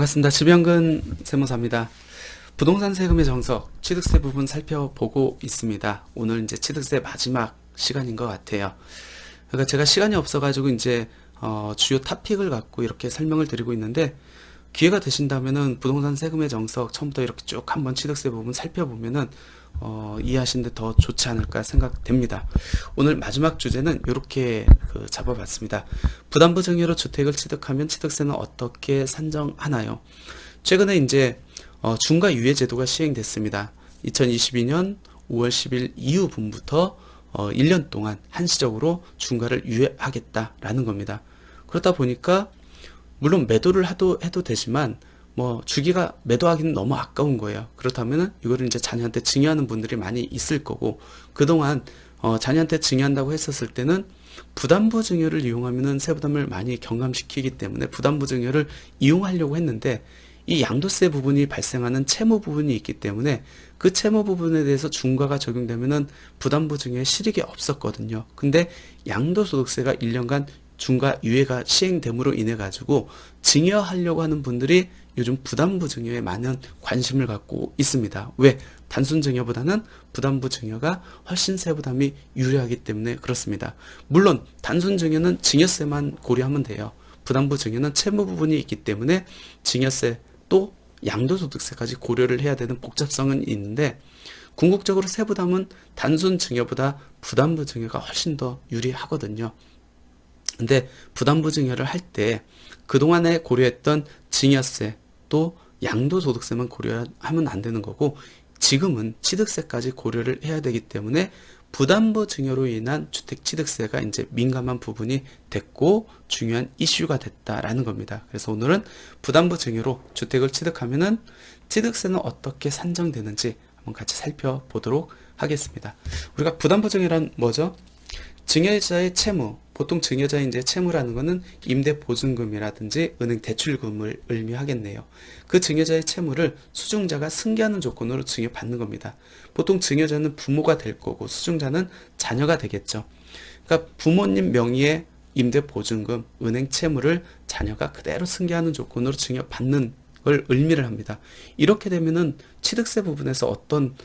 반갑습니다. 지병근 세무사입니다. 부동산 세금의 정석, 취득세 부분 살펴보고 있습니다. 오늘 이제 취득세 마지막 시간인 것 같아요. 그러니까 제가 시간이 없어가지고 이제 주요 토픽을 갖고 이렇게 설명을 드리고 있는데, 기회가 되신다면은 부동산 세금의 정석 처음부터 이렇게 쭉 한번 취득세 부분 살펴보면은 이해하시는데 더 좋지 않을까 생각됩니다. 오늘 마지막 주제는 이렇게 잡아봤습니다. 부담부 증여로 주택을 취득하면 취득세는 어떻게 산정하나요? 최근에 이제 중과 유예 제도가 시행됐습니다. 2022년 5월 10일 이후 분부터 1년 동안 한시적으로 중과를 유예하겠다라는 겁니다. 그러다 보니까 물론 매도를 해도 되지만 주기가 매도하기는 너무 아까운 거예요. 그렇다면은 이거를 이제 자녀한테 증여하는 분들이 많이 있을 거고, 그동안 자녀한테 증여한다고 했었을 때는 부담부 증여를 이용하면은 세부담을 많이 경감시키기 때문에 부담부 증여를 이용하려고 했는데, 이 양도세 부분이 발생하는 채무 부분이 있기 때문에 그 채무 부분에 대해서 중과가 적용되면은 부담부 증여에 실익이 없었거든요. 근데 양도소득세가 1년간 중과 유예가 시행됨으로 인해 가지고 증여하려고 하는 분들이 요즘 부담부 증여에 많은 관심을 갖고 있습니다. 왜? 단순 증여보다는 부담부 증여가 훨씬 세부담이 유리하기 때문에 그렇습니다. 물론 단순 증여는 증여세만 고려하면 돼요. 부담부 증여는 채무 부분이 있기 때문에 증여세 또 양도소득세까지 고려를 해야 되는 복잡성은 있는데, 궁극적으로 세부담은 단순 증여보다 부담부 증여가 훨씬 더 유리하거든요. 근데 부담부 증여를 할 때 그동안에 고려했던 증여세 또 양도소득세만 고려하면 안 되는 거고, 지금은 취득세까지 고려를 해야 되기 때문에 부담부 증여로 인한 주택 취득세가 이제 민감한 부분이 됐고 중요한 이슈가 됐다라는 겁니다. 그래서 오늘은 부담부 증여로 주택을 취득하면은 취득세는 어떻게 산정되는지 한번 같이 살펴보도록 하겠습니다. 우리가 부담부 증여란 뭐죠? 증여자의 채무, 보통 증여자의 이제 채무라는 것은 임대보증금이라든지 은행 대출금을 의미하겠네요. 그 증여자의 채무를 수증자가 승계하는 조건으로 증여받는 겁니다. 보통 증여자는 부모가 될 거고 수증자는 자녀가 되겠죠. 그러니까 부모님 명의의 임대보증금, 은행 채무를 자녀가 그대로 승계하는 조건으로 증여받는 걸 의미를 합니다. 이렇게 되면은 취득세 부분에서 어떤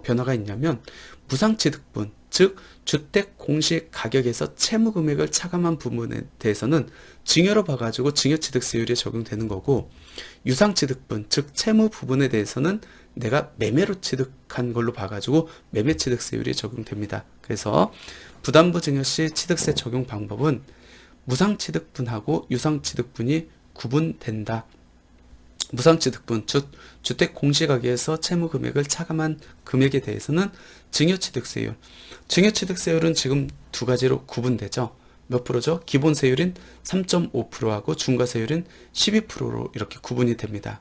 변화가 있냐면, 무상취득분, 즉 주택 공시 가격에서 채무 금액을 차감한 부분에 대해서는 증여로 봐가지고 증여취득세율이 적용되는 거고, 유상취득분, 즉 채무 부분에 대해서는 내가 매매로 취득한 걸로 봐가지고 매매취득세율이 적용됩니다. 그래서 부담부 증여 시 취득세 적용 방법은 무상취득분하고 유상취득분이 구분된다. 무상취득분, 즉 주택 공시가격에서 채무 금액을 차감한 금액에 대해서는 증여취득세율. 증여취득세율은 지금 두 가지로 구분되죠. 몇 프로죠? 기본세율인 3.5%하고 중과세율인 12%로 이렇게 구분이 됩니다.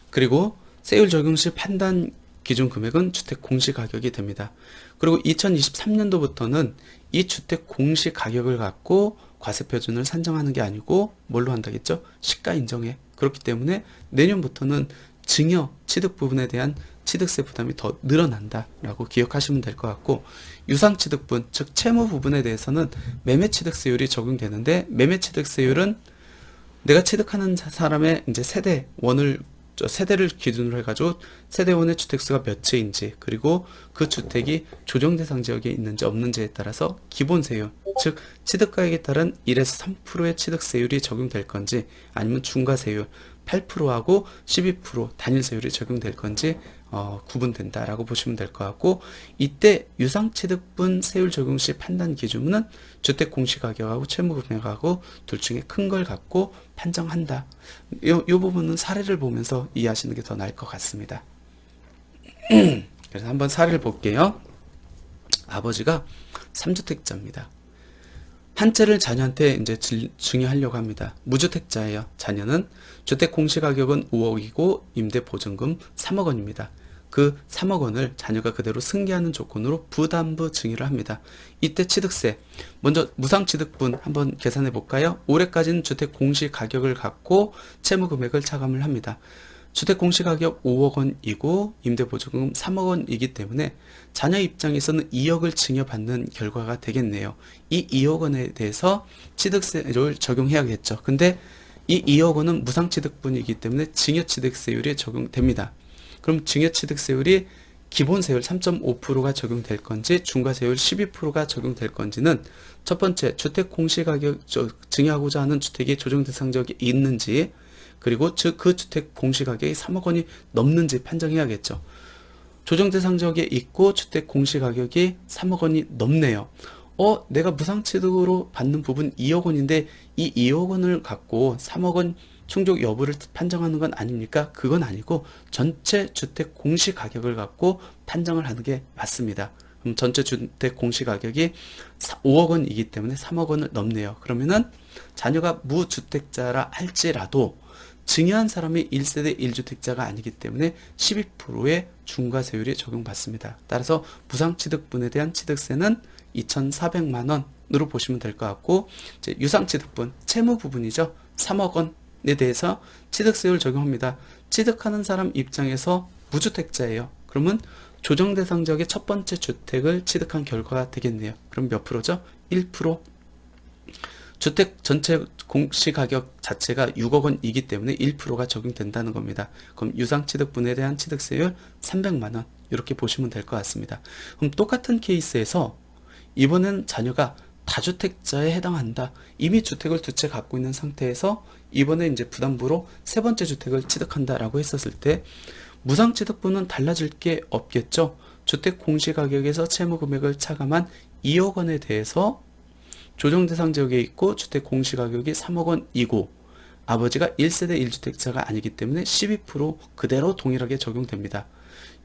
그리고 세율 적용 시 판단 기준 금액은 주택 공시가격이 됩니다. 그리고 2023년도부터는 이 주택 공시가격을 갖고 과세표준을 산정하는 게 아니고 뭘로 한다겠죠? 시가 인정에. 그렇기 때문에 내년부터는 증여 취득 부분에 대한 취득세 부담이 더 늘어난다라고 기억하시면 될 것 같고, 유상취득분, 즉 채무 부분에 대해서는 매매취득세율이 적용되는데, 매매취득세율은 내가 취득하는 사람의 이제 세대를 기준으로 해가지고 세대원의 주택수가 몇 채인지, 그리고 그 주택이 조정 대상 지역에 있는지 없는지에 따라서 기본세율, 즉 취득가액에 따른 1에서 3%의 취득세율이 적용될 건지, 아니면 중과세율 8%하고 12% 단일세율이 적용될 건지 구분된다라고 보시면 될 것 같고, 이때 유상취득분 세율 적용 시 판단 기준은 주택 공시가격하고 채무금액하고 둘 중에 큰 걸 갖고 판정한다. 이 부분은 사례를 보면서 이해하시는 게 더 나을 것 같습니다. 그래서 한번 사례를 볼게요. 아버지가 3주택자입니다. 한 채를 자녀한테 이제 증여하려고 합니다. 무주택자예요. 자녀는 주택 공시가격은 5억이고 임대보증금 3억 원입니다. 그 3억 원을 자녀가 그대로 승계하는 조건으로 부담부 증여를 합니다. 이때 취득세, 먼저 무상취득분 한번 계산해 볼까요? 올해까지는 주택 공시가격을 갖고 채무 금액을 차감을 합니다. 주택 공시가격 5억 원이고 임대보증금 3억 원이기 때문에 자녀 입장에서는 2억을 증여받는 결과가 되겠네요. 이 2억 원에 대해서 취득세를 적용해야겠죠. 근데 이 2억 원은 무상취득분이기 때문에 증여취득세율이 적용됩니다. 그럼 증여취득세율이 기본세율 3.5%가 적용될 건지 중과세율 12%가 적용될 건지는 첫 번째, 주택 공시가격 증여하고자 하는 주택이 조정대상지역에 있는지, 그리고 그 주택 공시가격이 3억 원이 넘는지 판정해야겠죠. 조정대상지역에 있고 주택 공시가격이 3억 원이 넘네요. 내가 무상취득으로 받는 부분 2억 원인데 이 2억 원을 갖고 3억 원 충족 여부를 판정하는 건 아닙니까? 그건 아니고 전체 주택 공시가격을 갖고 판정을 하는 게 맞습니다. 그럼 전체 주택 공시가격이 5억 원이기 때문에 3억 원을 넘네요. 그러면은 자녀가 무주택자라 할지라도 증여한 사람이 1세대 1주택자가 아니기 때문에 12%의 중과세율이 적용받습니다. 따라서 무상취득분에 대한 취득세는 2,400만 원으로 보시면 될 것 같고, 이제 유상취득분, 채무 부분이죠. 3억 원에 대해서 취득세율 적용합니다. 취득하는 사람 입장에서 무주택자예요. 그러면 조정대상 지역의 첫 번째 주택을 취득한 결과가 되겠네요. 그럼 몇 프로죠? 1%. 주택 전체 공시가격 자체가 6억 원이기 때문에 1%가 적용된다는 겁니다. 그럼 유상취득분에 대한 취득세율 300만 원 이렇게 보시면 될 것 같습니다. 그럼 똑같은 케이스에서 이번엔 자녀가 다주택자에 해당한다. 이미 주택을 두 채 갖고 있는 상태에서 이번에 이제 부담부로 세 번째 주택을 취득한다라고 했었을 때 무상취득분은 달라질 게 없겠죠. 주택 공시가격에서 채무금액을 차감한 2억 원에 대해서 조정대상 지역에 있고 주택 공시가격이 3억 원이고 아버지가 1세대 1주택자가 아니기 때문에 12% 그대로 동일하게 적용됩니다.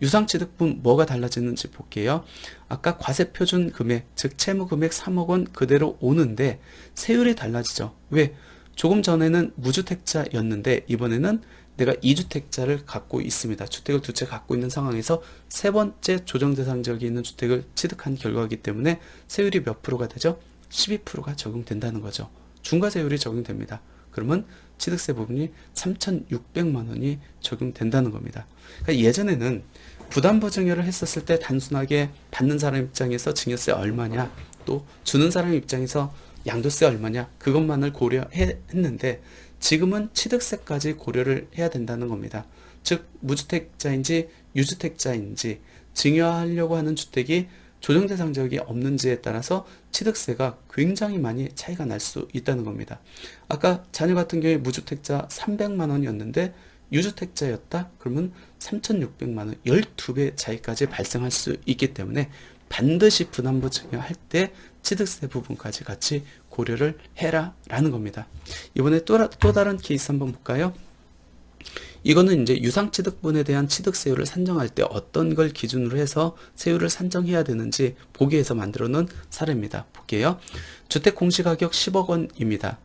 유상취득분 뭐가 달라지는지 볼게요. 아까 과세표준 금액, 즉 채무금액 3억 원 그대로 오는데 세율이 달라지죠. 왜? 조금 전에는 무주택자였는데 이번에는 내가 2주택자를 갖고 있습니다. 주택을 두 채 갖고 있는 상황에서 세 번째 조정대상 지역에 있는 주택을 취득한 결과이기 때문에 세율이 몇 프로가 되죠? 12%가 적용된다는 거죠. 중과세율이 적용됩니다. 그러면 취득세 부분이 3,600만 원이 적용된다는 겁니다. 그러니까 예전에는 부담부 증여를 했었을 때 단순하게 받는 사람 입장에서 증여세 얼마냐, 또 주는 사람 입장에서 양도세 얼마냐, 그것만을 고려했는데 지금은 취득세까지 고려를 해야 된다는 겁니다. 즉 무주택자인지 유주택자인지 증여하려고 하는 주택이 조정대상 지역이 없는지에 따라서 취득세가 굉장히 많이 차이가 날 수 있다는 겁니다. 아까 자녀 같은 경우에 무주택자 300만 원이었는데 유주택자였다? 그러면 3,600만 원, 12배 차이까지 발생할 수 있기 때문에 반드시 부담부 증여할 때 취득세 부분까지 같이 고려를 해라 라는 겁니다. 이번에 또 다른 케이스 한번 볼까요? 이거는 이제 유상취득분에 대한 취득세율을 산정할 때 어떤 걸 기준으로 해서 세율을 산정해야 되는지 보기 위해서 만들어 놓은 사례입니다. 볼게요. 주택 공시가격 10억 원입니다.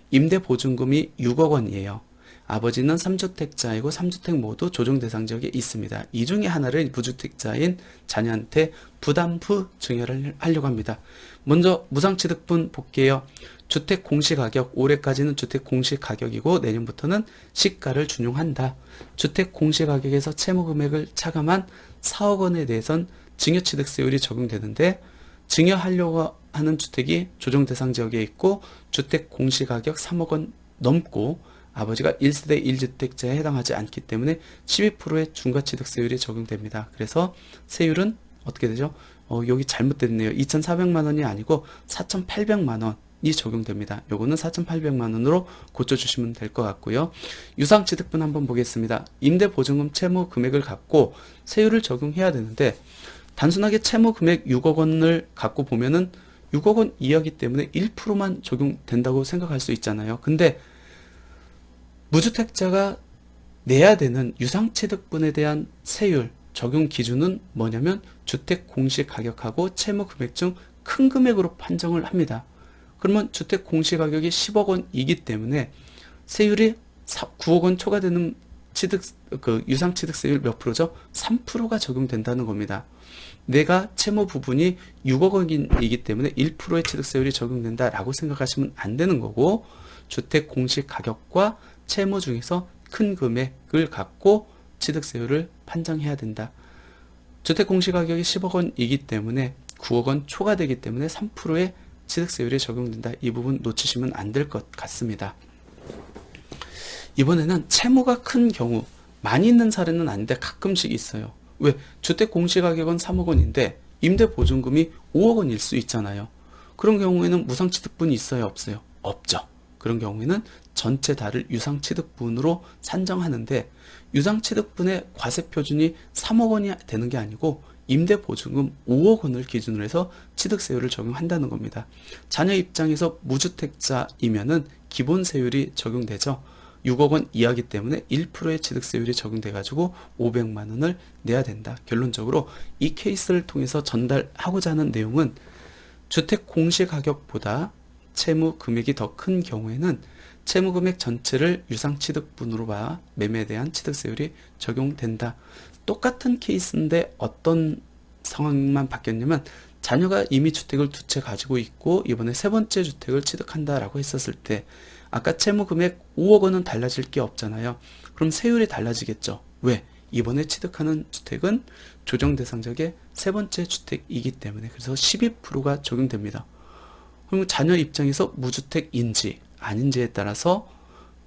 임대보증금이 6억 원이에요. 아버지는 3주택자이고 3주택 모두 조정대상 지역에 있습니다. 이 중에 하나를 무주택자인 자녀한테 부담부 증여를 하려고 합니다. 먼저 무상취득분 볼게요. 주택 공시가격, 올해까지는 주택 공시가격이고 내년부터는 시가를 준용한다. 주택 공시가격에서 채무금액을 차감한 4억 원에 대해선 증여취득세율이 적용되는데 증여하려고 하는 주택이 조정대상 지역에 있고 주택 공시가격 3억 원 넘고 아버지가 1세대 1주택자에 해당하지 않기 때문에 12%의 중과취득세율이 적용됩니다. 그래서 세율은 어떻게 되죠? 여기 잘못됐네요. 2,400만 원이 아니고 4,800만 원이 적용됩니다. 요거는 4,800만 원으로 고쳐주시면 될 것 같고요. 유상취득분 한번 보겠습니다. 임대보증금 채무 금액을 갖고 세율을 적용해야 되는데 단순하게 채무 금액 6억 원을 갖고 보면은 6억 원 이하기 때문에 1%만 적용된다고 생각할 수 있잖아요. 근데 무주택자가 내야 되는 유상취득분에 대한 세율 적용 기준은 뭐냐면 주택 공시가격하고 채무금액 중 큰 금액으로 판정을 합니다. 그러면 주택 공시가격이 10억 원이기 때문에 세율이 9억 원 초과되는 유상취득세율 몇 프로죠? 3%가 적용된다는 겁니다. 내가 채무 부분이 6억 원이기 때문에 1%의 취득세율이 적용된다라고 생각하시면 안 되는 거고 주택 공시가격과 채무 중에서 큰 금액을 갖고 취득세율을 판정해야 된다. 주택 공시가격이 10억 원이기 때문에 9억 원 초과되기 때문에 3%의 취득세율이 적용된다. 이 부분 놓치시면 안 될 것 같습니다. 이번에는 채무가 큰 경우, 많이 있는 사례는 아닌데 가끔씩 있어요. 왜? 주택 공시가격은 3억 원인데 임대보증금이 5억 원일 수 있잖아요. 그런 경우에는 무상취득분이 있어요, 없어요? 없죠. 그런 경우에는 전체 다를 유상취득분으로 산정하는데, 유상취득분의 과세표준이 3억 원이 되는 게 아니고 임대보증금 5억 원을 기준으로 해서 취득세율을 적용한다는 겁니다. 자녀 입장에서 무주택자이면은 기본세율이 적용되죠. 6억 원 이하기 때문에 1%의 취득세율이 적용돼 가지고 500만 원을 내야 된다. 결론적으로 이 케이스를 통해서 전달하고자 하는 내용은, 주택 공시가격보다 채무 금액이 더 큰 경우에는 채무 금액 전체를 유상취득분으로 봐 매매에 대한 취득세율이 적용된다. 똑같은 케이스인데 어떤 상황만 바뀌었냐면, 자녀가 이미 주택을 두 채 가지고 있고 이번에 세 번째 주택을 취득한다라고 했었을 때, 아까 채무 금액 5억 원은 달라질 게 없잖아요. 그럼 세율이 달라지겠죠. 왜? 이번에 취득하는 주택은 조정 대상자의 세 번째 주택이기 때문에. 그래서 12%가 적용됩니다. 그럼 자녀 입장에서 무주택인지 아닌지에 따라서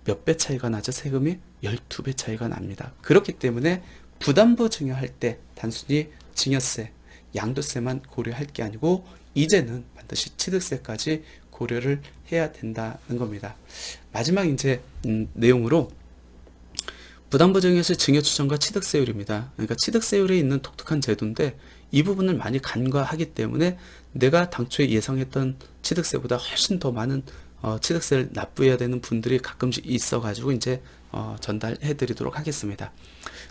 몇 배 차이가 나죠? 세금이 12배 차이가 납니다. 그렇기 때문에 부담부 증여할 때 단순히 증여세, 양도세만 고려할 게 아니고 이제는 반드시 취득세까지 고려를 해야 된다는 겁니다. 마지막 이제 내용으로 부담부 증여시 증여 추정과 취득세율입니다. 그러니까 취득세율에 있는 독특한 제도인데 이 부분을 많이 간과하기 때문에 내가 당초에 예상했던 취득세보다 훨씬 더 많은 취득세를 납부해야 되는 분들이 가끔씩 있어가지고 이제 전달해 드리도록 하겠습니다.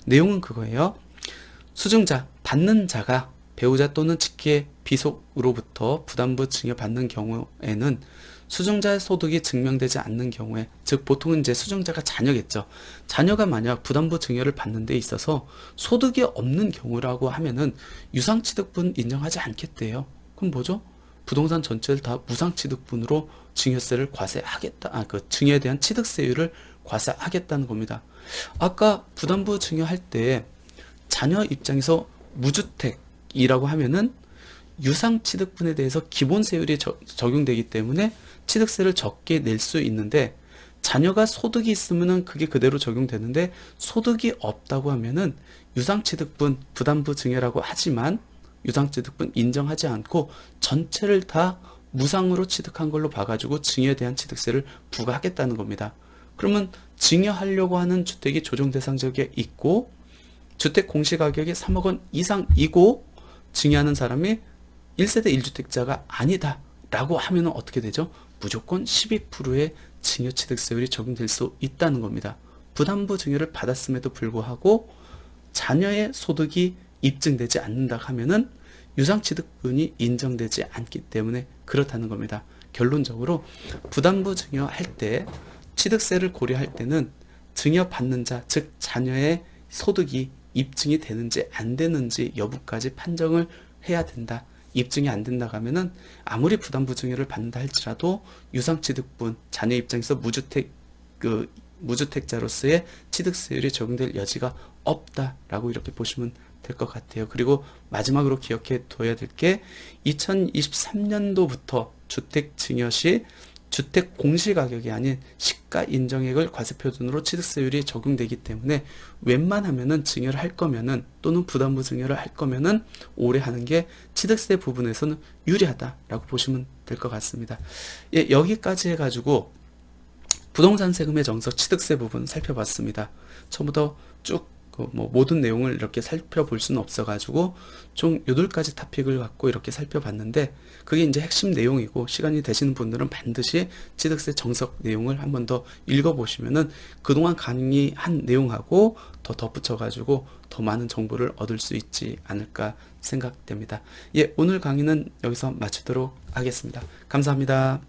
내용은 그거예요. 수증자, 받는 자가 배우자 또는 직계 비속으로부터 부담부 증여받는 경우에는 수증자의 소득이 증명되지 않는 경우에, 즉 보통은 이제 수증자가 자녀겠죠. 자녀가 만약 부담부 증여를 받는 데 있어서 소득이 없는 경우라고 하면은 유상취득분 인정하지 않겠대요. 그럼 뭐죠? 부동산 전체를 다 무상취득분으로 증여세를 과세하겠다. 그 증여에 대한 취득세율을 과세하겠다는 겁니다. 아까 부담부 증여할 때 자녀 입장에서 무주택이라고 하면은 유상취득분에 대해서 기본세율이 적용되기 때문에 취득세를 적게 낼 수 있는데, 자녀가 소득이 있으면은 그게 그대로 적용되는데 소득이 없다고 하면은 유상취득분 부담부 증여라고 하지만 유상취득분 인정하지 않고 전체를 다 무상으로 취득한 걸로 봐가지고 증여에 대한 취득세를 부과하겠다는 겁니다. 그러면 증여하려고 하는 주택이 조정 대상자에 있고 주택 공시가격이 3억 원 이상이고 증여하는 사람이 1세대 1주택자가 아니다 라고 하면 어떻게 되죠? 무조건 12%의 증여취득세율이 적용될 수 있다는 겁니다. 부담부 증여를 받았음에도 불구하고 자녀의 소득이 입증되지 않는다 하면은 유상취득분이 인정되지 않기 때문에 그렇다는 겁니다. 결론적으로 부담부 증여할 때 취득세를 고려할 때는 증여받는 자, 즉 자녀의 소득이 입증이 되는지 안 되는지 여부까지 판정을 해야 된다. 입증이 안 된다 하면은 아무리 부담부 증여를 받는다 할지라도 유상취득분, 자녀 입장에서 무주택자로서의 취득세율이 적용될 여지가 없다라고 이렇게 보시면 될 것 같아요. 그리고 마지막으로 기억해 둬야 될 게 2023년도부터 주택 증여 시 주택 공시가격이 아닌 시가 인정액을 과세표준으로 취득세율이 적용되기 때문에 웬만하면은 증여를 할 거면은 또는 부담부 증여를 할 거면은 오래 하는 게 취득세 부분에서는 유리하다라고 보시면 될 것 같습니다. 예, 여기까지 해가지고 부동산 세금의 정석 취득세 부분 살펴봤습니다. 처음부터 쭉 모든 내용을 이렇게 살펴볼 수는 없어가지고 총 8가지 토픽을 갖고 이렇게 살펴봤는데, 그게 이제 핵심 내용이고 시간이 되시는 분들은 반드시 취득세 정석 내용을 한 번 더 읽어보시면은 그동안 강의한 내용하고 더 덧붙여가지고 더 많은 정보를 얻을 수 있지 않을까 생각됩니다. 예, 오늘 강의는 여기서 마치도록 하겠습니다. 감사합니다.